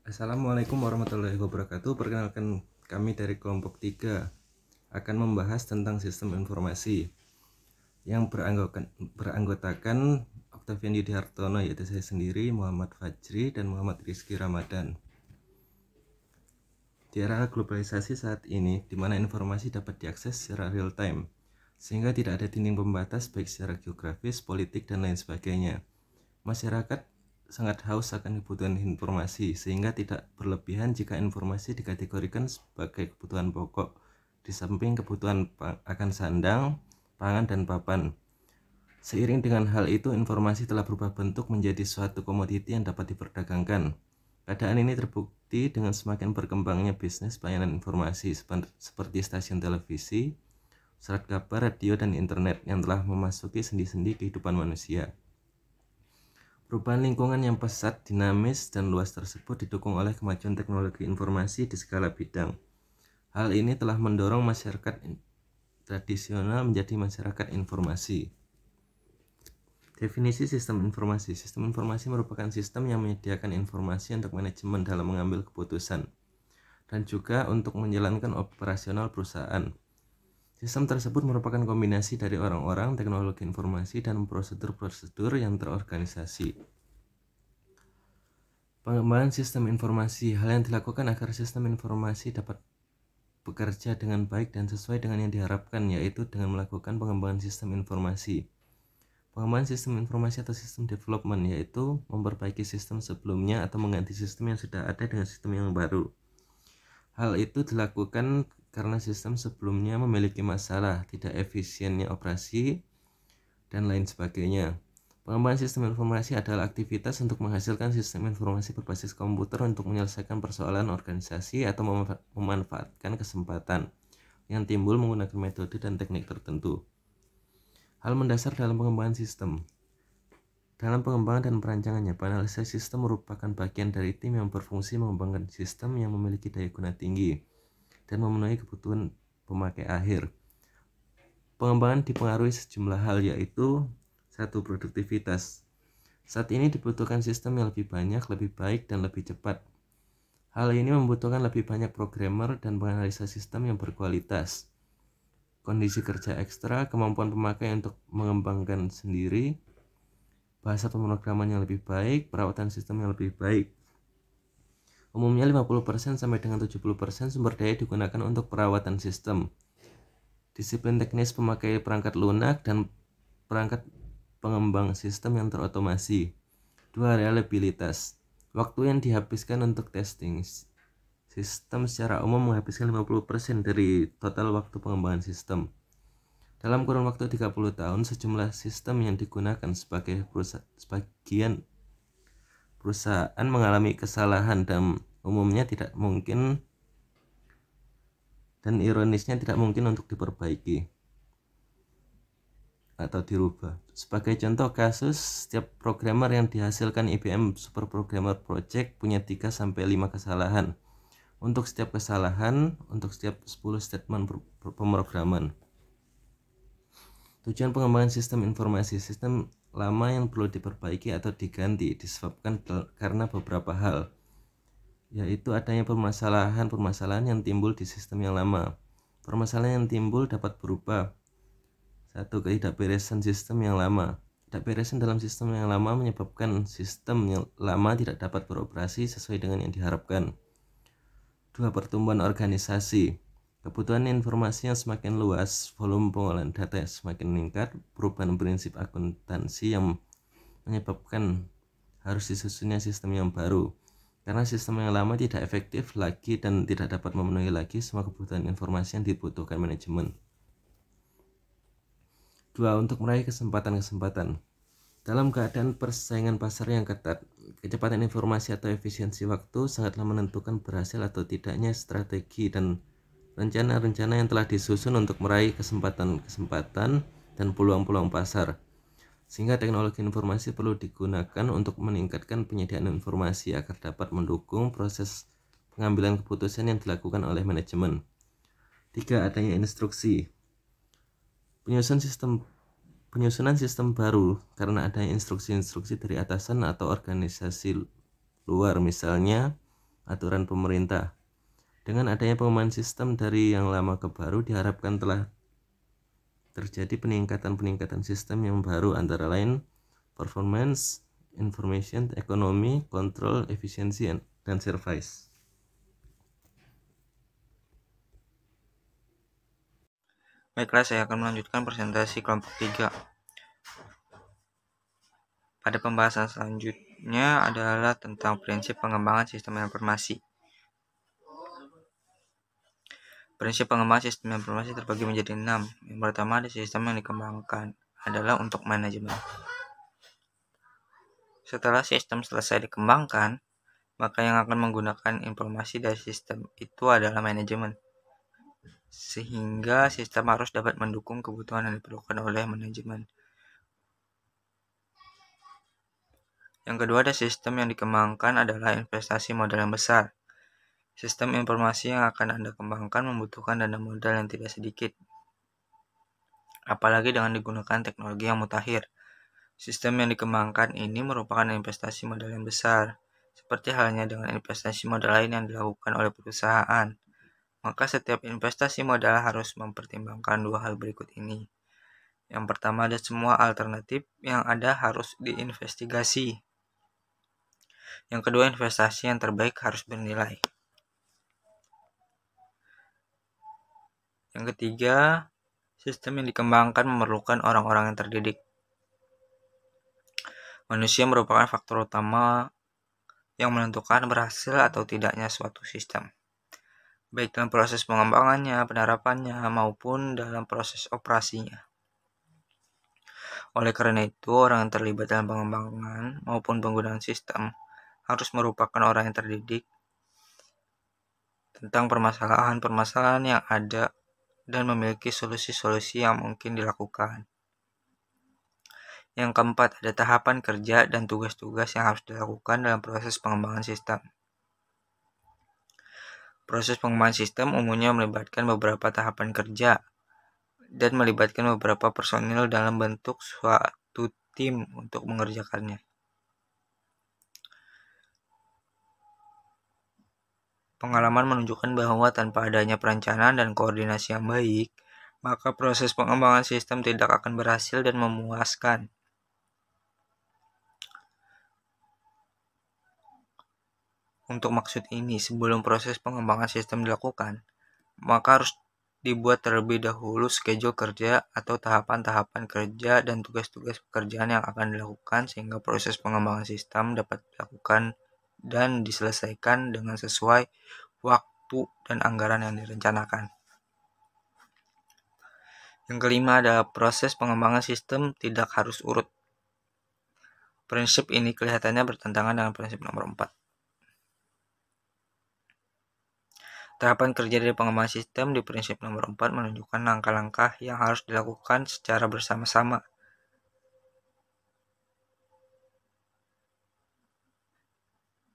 Assalamualaikum warahmatullahi wabarakatuh. Perkenalkan, kami dari kelompok 3 akan membahas tentang sistem informasi yang beranggotakan Octavian Yudi Hartono, yaitu saya sendiri, Muhammad Fajri, dan Muhammad Rizky Ramadan. Di era globalisasi saat ini, di mana informasi dapat diakses secara real time, sehingga tidak ada dinding pembatas baik secara geografis, politik, dan lain sebagainya. Masyarakat sangat haus akan kebutuhan informasi, sehingga tidak berlebihan jika informasi dikategorikan sebagai kebutuhan pokok, di samping kebutuhan akan sandang, pangan, dan papan. Seiring dengan hal itu, informasi telah berubah bentuk menjadi suatu komoditi yang dapat diperdagangkan. Keadaan ini terbukti dengan semakin berkembangnya bisnis pelayanan informasi seperti stasiun televisi, surat kabar, radio, dan internet yang telah memasuki sendi-sendi kehidupan manusia. Perubahan lingkungan yang pesat, dinamis, dan luas tersebut didukung oleh kemajuan teknologi informasi di segala bidang. Hal ini telah mendorong masyarakat tradisional menjadi masyarakat informasi. Definisi sistem informasi. Sistem informasi merupakan sistem yang menyediakan informasi untuk manajemen dalam mengambil keputusan dan juga untuk menjalankan operasional perusahaan. Sistem tersebut merupakan kombinasi dari orang-orang, teknologi informasi, dan prosedur-prosedur yang terorganisasi. Pengembangan sistem informasi. Hal yang dilakukan agar sistem informasi dapat bekerja dengan baik dan sesuai dengan yang diharapkan, yaitu dengan melakukan pengembangan sistem informasi. Pengembangan sistem informasi atau sistem development, yaitu memperbaiki sistem sebelumnya atau mengganti sistem yang sudah ada dengan sistem yang baru. Hal itu dilakukan karena sistem sebelumnya memiliki masalah, tidak efisiennya operasi, dan lain sebagainya. Pengembangan sistem informasi adalah aktivitas untuk menghasilkan sistem informasi berbasis komputer untuk menyelesaikan persoalan organisasi atau memanfaatkan kesempatan yang timbul menggunakan metode dan teknik tertentu. Hal mendasar dalam pengembangan sistem. Dalam pengembangan dan perancangannya, penganalisis sistem merupakan bagian dari tim yang berfungsi mengembangkan sistem yang memiliki daya guna tinggi dan memenuhi kebutuhan pemakai akhir. Pengembangan dipengaruhi sejumlah hal, yaitu 1. Produktivitas. Saat ini dibutuhkan sistem yang lebih banyak, lebih baik, dan lebih cepat. Hal ini membutuhkan lebih banyak programmer dan penganalisa sistem yang berkualitas. Kondisi kerja ekstra, kemampuan pemakai untuk mengembangkan sendiri, bahasa pemrograman yang lebih baik, perawatan sistem yang lebih baik. Umumnya 50% sampai dengan 70% sumber daya digunakan untuk perawatan sistem. Disiplin teknis pemakai perangkat lunak dan perangkat pengembang sistem yang terotomasi. 2. Reliabilitas. Waktu yang dihabiskan untuk testing. Sistem secara umum menghabiskan 50% dari total waktu pengembangan sistem. Dalam kurun waktu 30 tahun, sejumlah sistem yang digunakan sebagian perusahaan mengalami kesalahan dan umumnya tidak mungkin, dan ironisnya tidak mungkin untuk diperbaiki atau dirubah. Sebagai contoh kasus, setiap programmer yang dihasilkan IBM Super Programmer Project punya 3-5 kesalahan untuk setiap kesalahan untuk setiap 10 statement pemrograman. Tujuan pengembangan sistem informasi. Sistem lama yang perlu diperbaiki atau diganti disebabkan karena beberapa hal, yaitu adanya permasalahan yang timbul di sistem yang lama. Permasalahan yang timbul dapat berupa 1. Ketidakberesan sistem yang lama. Ketidakberesan dalam sistem yang lama menyebabkan sistem yang lama tidak dapat beroperasi sesuai dengan yang diharapkan. 2. Pertumbuhan organisasi. Kebutuhan informasi yang semakin luas, volume pengolahan data yang semakin meningkat, perubahan prinsip akuntansi yang menyebabkan harus disusunnya sistem yang baru, karena sistem yang lama tidak efektif lagi dan tidak dapat memenuhi lagi semua kebutuhan informasi yang dibutuhkan manajemen. 2. Untuk meraih kesempatan-kesempatan. Dalam keadaan persaingan pasar yang ketat, kecepatan informasi atau efisiensi waktu sangatlah menentukan berhasil atau tidaknya strategi dan rencana-rencana yang telah disusun untuk meraih kesempatan-kesempatan dan peluang-peluang pasar. Sehingga teknologi informasi perlu digunakan untuk meningkatkan penyediaan informasi agar dapat mendukung proses pengambilan keputusan yang dilakukan oleh manajemen. 3. Adanya instruksi. Penyusunan sistem baru karena adanya instruksi-instruksi dari atasan atau organisasi luar, misalnya aturan pemerintah. Dengan adanya pengembangan sistem dari yang lama ke baru, diharapkan telah terjadi peningkatan sistem yang baru, antara lain performance, information, ekonomi, control, efisiensi, dan service. Baiklah, saya akan melanjutkan presentasi kelompok 3. Pada pembahasan selanjutnya adalah tentang prinsip pengembangan sistem informasi. Prinsip pengembangan sistem informasi terbagi menjadi 6. Yang pertama, ada sistem yang dikembangkan adalah untuk manajemen. Setelah sistem selesai dikembangkan, maka yang akan menggunakan informasi dari sistem itu adalah manajemen. Sehingga sistem harus dapat mendukung kebutuhan yang diperlukan oleh manajemen. Yang kedua, ada sistem yang dikembangkan adalah investasi modal yang besar. Sistem informasi yang akan Anda kembangkan membutuhkan dana modal yang tidak sedikit, apalagi dengan digunakan teknologi yang mutakhir. Sistem yang dikembangkan ini merupakan investasi modal yang besar, seperti halnya dengan investasi modal lain yang dilakukan oleh perusahaan. Maka setiap investasi modal harus mempertimbangkan dua hal berikut ini. Yang pertama, ada semua alternatif yang ada harus diinvestigasi. Yang kedua, investasi yang terbaik harus bernilai. Yang ketiga, sistem yang dikembangkan memerlukan orang-orang yang terdidik. Manusia merupakan faktor utama yang menentukan berhasil atau tidaknya suatu sistem, baik dalam proses pengembangannya, penerapannya, maupun dalam proses operasinya. Oleh karena itu, orang yang terlibat dalam pengembangan maupun penggunaan sistem harus merupakan orang yang terdidik tentang permasalahan-permasalahan yang ada dan memiliki solusi-solusi yang mungkin dilakukan. Yang keempat, ada tahapan kerja dan tugas-tugas yang harus dilakukan dalam proses pengembangan sistem. Proses pengembangan sistem umumnya melibatkan beberapa tahapan kerja dan melibatkan beberapa personil dalam bentuk suatu tim untuk mengerjakannya. Pengalaman menunjukkan bahwa tanpa adanya perencanaan dan koordinasi yang baik, maka proses pengembangan sistem tidak akan berhasil dan memuaskan. Untuk maksud ini, sebelum proses pengembangan sistem dilakukan, maka harus dibuat terlebih dahulu schedule kerja atau tahapan-tahapan kerja dan tugas-tugas pekerjaan yang akan dilakukan sehingga proses pengembangan sistem dapat dilakukan dan diselesaikan dengan sesuai waktu dan anggaran yang direncanakan. Yang kelima adalah proses pengembangan sistem tidak harus urut. Prinsip ini kelihatannya bertentangan dengan prinsip nomor 4. Tahapan kerja dari pengembangan sistem di prinsip nomor 4 menunjukkan langkah-langkah yang harus dilakukan secara bersama-sama.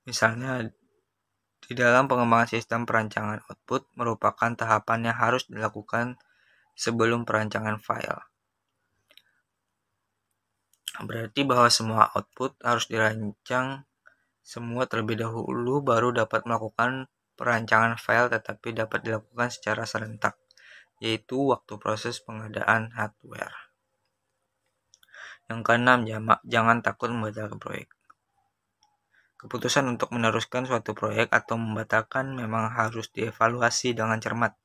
Misalnya, di dalam pengembangan sistem, perancangan output merupakan tahapan yang harus dilakukan sebelum perancangan file. Berarti bahwa semua output harus dirancang semua terlebih dahulu baru dapat melakukan perancangan file, tetapi dapat dilakukan secara serentak, yaitu waktu proses pengadaan hardware. Yang keenam, jangan takut membatalkan proyek. Keputusan untuk meneruskan suatu proyek atau membatalkan memang harus dievaluasi dengan cermat.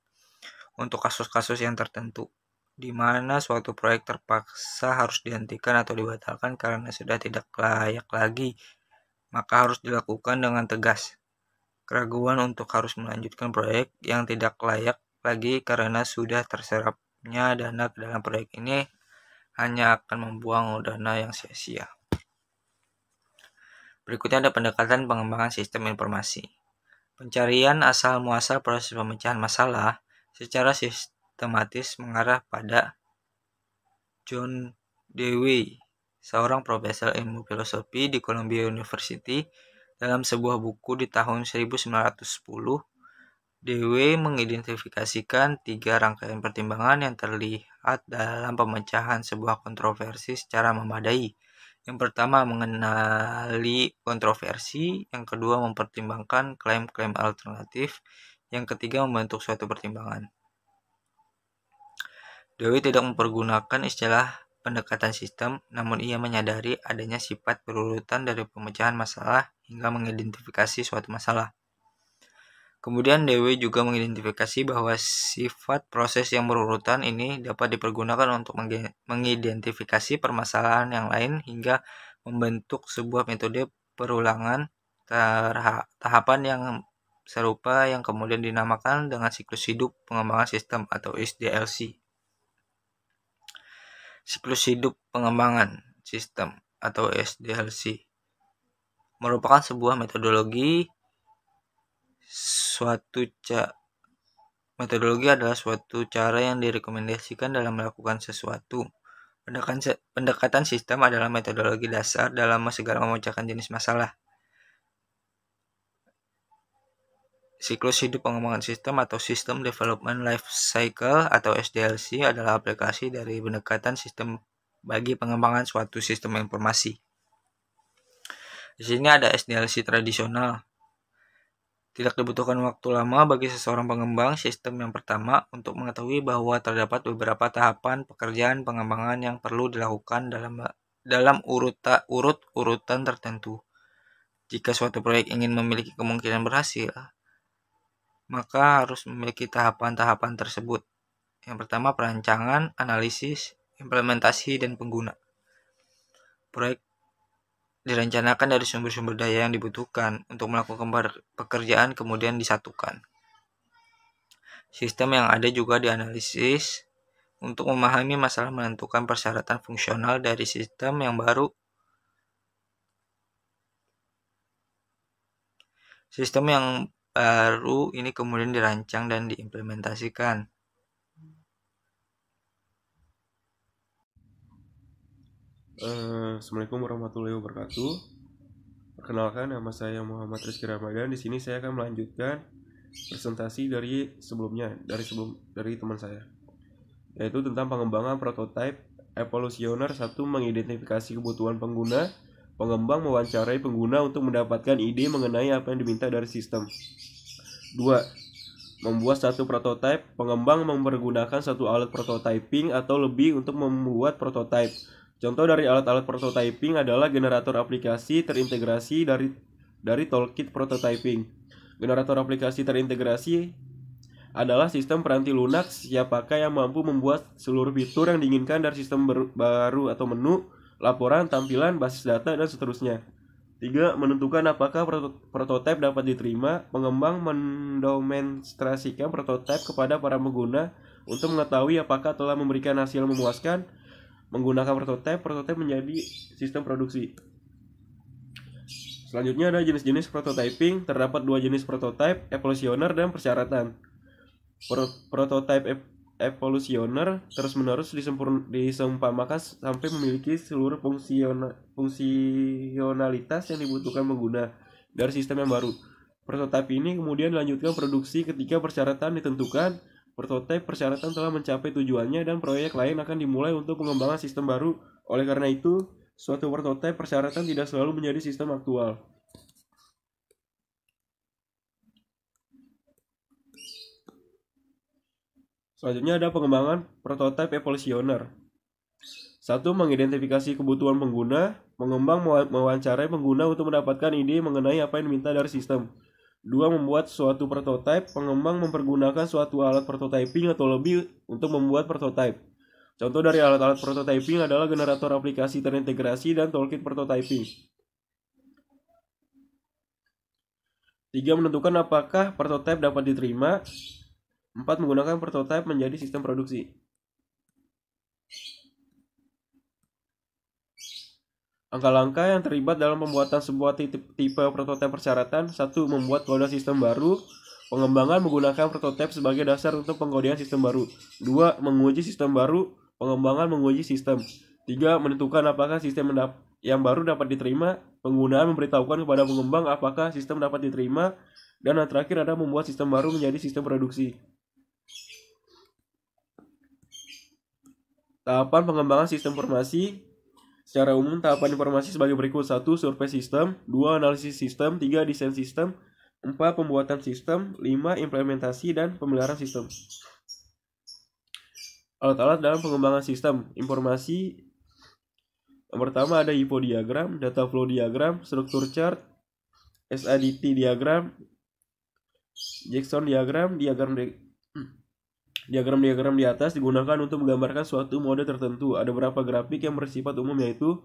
Untuk kasus-kasus yang tertentu, di mana suatu proyek terpaksa harus dihentikan atau dibatalkan karena sudah tidak layak lagi, maka harus dilakukan dengan tegas. Keraguan untuk harus melanjutkan proyek yang tidak layak lagi karena sudah terserapnya dana ke dalam proyek ini hanya akan membuang dana yang sia-sia. Berikutnya ada pendekatan pengembangan sistem informasi. Pencarian asal-muasal proses pemecahan masalah secara sistematis mengarah pada John Dewey, seorang profesor ilmu filosofi di Columbia University. Dalam sebuah buku di tahun 1910, Dewey mengidentifikasikan 3 rangkaian pertimbangan yang terlihat dalam pemecahan sebuah kontroversi secara memadai, Yang pertama, mengenali kontroversi. Yang kedua, mempertimbangkan klaim-klaim alternatif. Yang ketiga, membentuk suatu pertimbangan. Dewey tidak mempergunakan istilah pendekatan sistem, namun ia menyadari adanya sifat berurutan dari pemecahan masalah hingga mengidentifikasi suatu masalah. Kemudian Dewey juga mengidentifikasi bahwa sifat proses yang berurutan ini dapat dipergunakan untuk mengidentifikasi permasalahan yang lain hingga membentuk sebuah metode perulangan tahapan yang serupa yang kemudian dinamakan dengan siklus hidup pengembangan sistem atau SDLC. Siklus hidup pengembangan sistem atau SDLC merupakan sebuah metodologi adalah suatu cara yang direkomendasikan dalam melakukan sesuatu. Pendekatan sistem adalah metodologi dasar dalam segala memecahkan jenis masalah. Siklus hidup pengembangan sistem atau System Development Life Cycle atau SDLC adalah aplikasi dari pendekatan sistem bagi pengembangan suatu sistem informasi. Di sini ada SDLC tradisional. Tidak dibutuhkan waktu lama bagi seseorang pengembang sistem yang pertama untuk mengetahui bahwa terdapat beberapa tahapan pekerjaan pengembangan yang perlu dilakukan dalam urutan tertentu. Jika suatu proyek ingin memiliki kemungkinan berhasil, maka harus memiliki tahapan-tahapan tersebut. Yang pertama, perancangan, analisis, implementasi, dan pengguna. Proyek direncanakan dari sumber-sumber daya yang dibutuhkan untuk melakukan pekerjaan kemudian disatukan. Sistem yang ada juga dianalisis untuk memahami masalah menentukan persyaratan fungsional dari sistem yang baru. Sistem yang baru ini kemudian dirancang dan diimplementasikan. Assalamualaikum warahmatullahi wabarakatuh. Perkenalkan, nama saya Muhammad Rizky Ramadan. Di sini saya akan melanjutkan presentasi dari sebelumnya, dari teman saya, yaitu tentang pengembangan prototipe. Evolusioner 1. Mengidentifikasi kebutuhan pengguna. Pengembang mewawancarai pengguna untuk mendapatkan ide mengenai apa yang diminta dari sistem. 2. Membuat satu prototipe. Pengembang mempergunakan satu alat prototyping atau lebih untuk membuat prototipe. Contoh dari alat-alat prototyping adalah generator aplikasi terintegrasi dari Toolkit Prototyping. Generator aplikasi terintegrasi adalah sistem peranti lunak siap pakai yang mampu membuat seluruh fitur yang diinginkan dari sistem baru atau menu, laporan, tampilan, basis data, dan seterusnya. 3. Menentukan apakah prototipe dapat diterima. Pengembang mendemonstrasikan prototipe kepada para pengguna untuk mengetahui apakah telah memberikan hasil memuaskan. Menggunakan prototipe menjadi sistem produksi. Selanjutnya ada jenis-jenis prototyping. Terdapat 2 jenis prototipe, evolusioner dan persyaratan. Prototipe evolusioner terus-menerus disempurnakan sampai memiliki seluruh fungsionalitas yang dibutuhkan pengguna dari sistem yang baru. Prototipe ini kemudian dilanjutkan produksi ketika persyaratan ditentukan. Prototipe persyaratan telah mencapai tujuannya dan proyek lain akan dimulai untuk pengembangan sistem baru. Oleh karena itu, suatu prototipe persyaratan tidak selalu menjadi sistem aktual. Selanjutnya ada pengembangan prototipe evolusioner. 1. Mengidentifikasi kebutuhan pengguna. Pengembang mewawancarai pengguna untuk mendapatkan ide mengenai apa yang diminta dari sistem. 2. Membuat suatu prototipe. Pengembang mempergunakan suatu alat prototyping atau lebih untuk membuat prototipe. Contoh dari alat-alat prototyping adalah generator aplikasi terintegrasi dan Toolkit Prototyping. 3. Menentukan apakah prototipe dapat diterima. 4. Menggunakan prototipe menjadi sistem produksi. Langkah-langkah yang terlibat dalam pembuatan sebuah tipe prototipe persyaratan. 1. Membuat kode sistem baru. Pengembangan menggunakan prototipe sebagai dasar untuk pengkodean sistem baru. 2. Menguji sistem baru. Pengembangan menguji sistem. 3. Menentukan apakah sistem yang baru dapat diterima. Penggunaan memberitahukan kepada pengembang apakah sistem dapat diterima. Dan yang terakhir ada membuat sistem baru menjadi sistem produksi. Tahapan pengembangan sistem informasi. Secara umum, tahapan informasi sebagai berikut. 1. Survei sistem. 2. Analisis sistem. 3. Desain sistem. 4. Pembuatan sistem. 5. Implementasi dan pemeliharaan sistem. Alat-alat dalam pengembangan sistem informasi. Yang pertama ada HIPPO diagram, data flow diagram, struktur chart, SADT diagram, Jackson diagram. Diagram-diagram di atas digunakan untuk menggambarkan suatu mode tertentu. Ada beberapa grafik yang bersifat umum, yaitu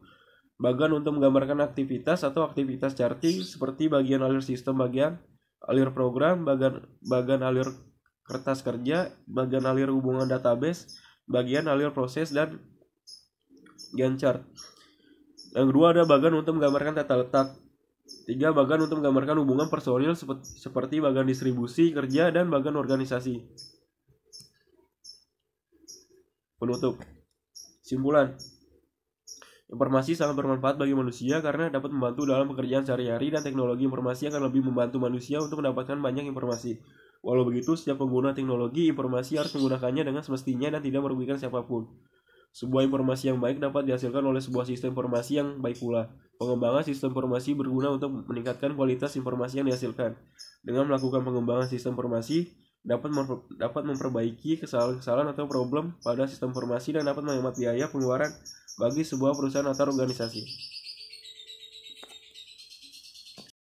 bagan untuk menggambarkan aktivitas atau aktivitas charting seperti bagian alir sistem, bagian alir program, bagian alir kertas kerja, bagian alir hubungan database, bagian alir proses, dan Gantt chart. Yang kedua ada bagan untuk menggambarkan tata letak. 3. Bagan untuk menggambarkan hubungan personil seperti bagan distribusi, kerja, dan bagan organisasi. Penutup. Simpulan. Informasi sangat bermanfaat bagi manusia karena dapat membantu dalam pekerjaan sehari-hari, dan teknologi informasi akan lebih membantu manusia untuk mendapatkan banyak informasi. Walau begitu, setiap pengguna teknologi informasi harus menggunakannya dengan semestinya dan tidak merugikan siapapun. Sebuah informasi yang baik dapat dihasilkan oleh sebuah sistem informasi yang baik pula. Pengembangan sistem informasi berguna untuk meningkatkan kualitas informasi yang dihasilkan. Dengan melakukan pengembangan sistem informasi, dapat memperbaiki kesalahan-kesalahan atau problem pada sistem informasi dan dapat menghemat biaya pengeluaran bagi sebuah perusahaan atau organisasi.